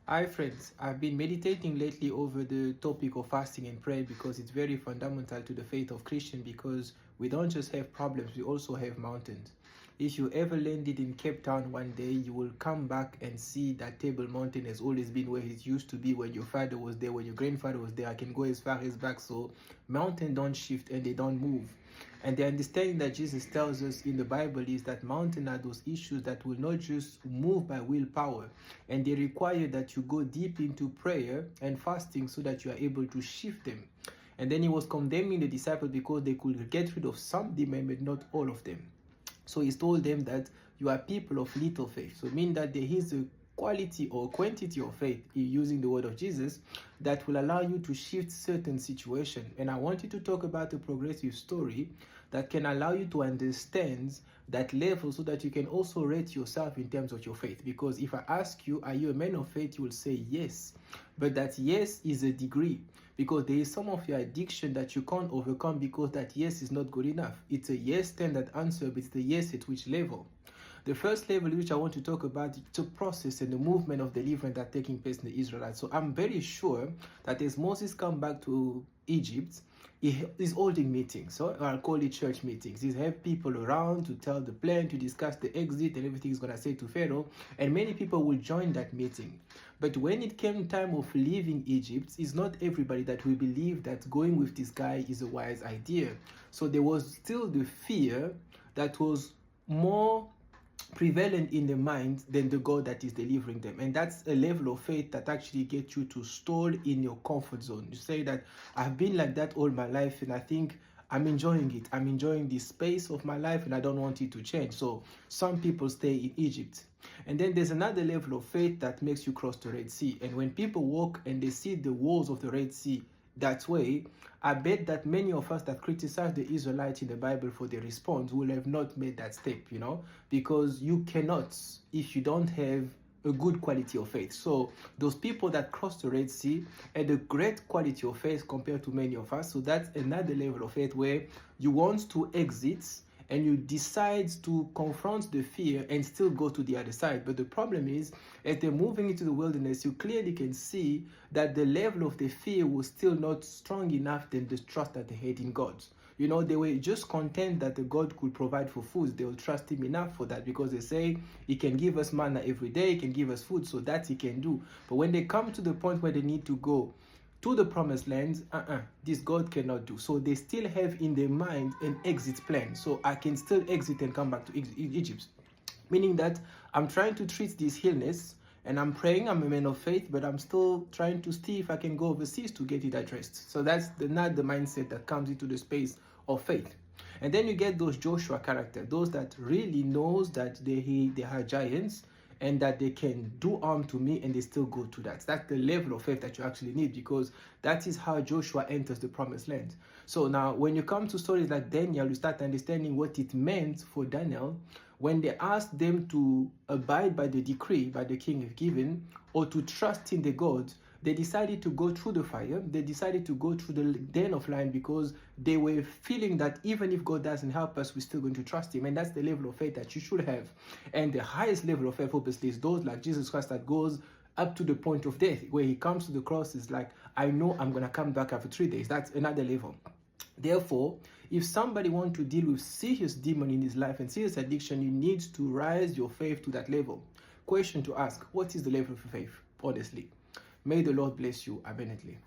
Hi friends, I've been meditating lately over the topic of fasting and prayer because it's very fundamental to the faith of Christian, because we don't just have problems, we also have mountains. If you ever landed in Cape Town one day, you will come back and see that Table Mountain has always been where it used to be when your father was there, when your grandfather was there. I can go as far as back. So mountains don't shift and they don't move. And the understanding that Jesus tells us in the Bible is that mountains are those issues that will not just move by willpower, and they require that you go deep into prayer and fasting so that you are able to shift them. And then he was condemning the disciples because they could get rid of some demons, but not all of them. So he told them that you are people of little faith. So mean that there is a quality or quantity of faith, using the word of Jesus, that will allow you to shift certain situation. And I want you to talk about a progressive story that can allow you to understand that level so that you can also rate yourself in terms of your faith. Because if I ask you, are you a man of faith? You will say yes. But that yes is a degree, because there is some of your addiction that you can't overcome because that yes is not good enough. It's a yes standard answer, but it's the yes at which level. The first level which I want to talk about is the process and the movement of deliverance that taking place in the Israelites. So I'm very sure that as Moses come back to Egypt, he's holding meetings, so I'll call it church meetings. He's have people around to tell the plan, to discuss the exit and everything he's going to say to Pharaoh, and many people will join that meeting. But when it came time of leaving Egypt, it's not everybody that will believe that going with this guy is a wise idea. So there was still the fear that was more prevalent in the mind than the God that is delivering them. And that's a level of faith that actually gets you to stall in your comfort zone. You say that I've been like that all my life and I think I'm enjoying it. I'm enjoying this space of my life and I don't want it to change. So some people stay in Egypt. And then there's another level of faith that makes you cross the Red Sea. And when people walk and they see the walls of the Red Sea that way, I bet that many of us that criticize the Israelites in the Bible for their response will have not made that step, because you cannot if you don't have a good quality of faith. So those people that crossed the Red Sea had a great quality of faith compared to many of us. So that's another level of faith where you want to exit and you decide to confront the fear and still go to the other side. But the problem is, as they're moving into the wilderness, you clearly can see that the level of the fear was still not strong enough than the trust that they had in God. They were just content that the God could provide for food. They will trust him enough for that because they say he can give us manna every day, he can give us food, so that he can do. But when they come to the point where they need to go to the promised land, this God cannot do. So they still have in their mind an exit plan. So I can still exit and come back to Egypt. Meaning that I'm trying to treat this illness and I'm praying, I'm a man of faith, but I'm still trying to see if I can go overseas to get it addressed. So that's not the mindset that comes into the space of faith. And then you get those Joshua characters, those that really knows that they are giants and that they can do harm to me and they still go to that. That's the level of faith that you actually need, because that is how Joshua enters the promised land. So now when you come to stories like Daniel, you start understanding what it meant for Daniel when they asked them to abide by the decree by the king have given, or to trust in the God. They decided to go through the fire. They decided to go through the den of lions because they were feeling that even if God doesn't help us, we're still going to trust him. And that's the level of faith that you should have. And the highest level of faith, obviously, is those like Jesus Christ that goes up to the point of death, where he comes to the cross, is like, I know I'm going to come back after 3 days. That's another level. Therefore, if somebody wants to deal with serious demon in his life and serious addiction, you need to rise your faith to that level. Question to ask, what is the level of faith, honestly? May the Lord bless you abundantly.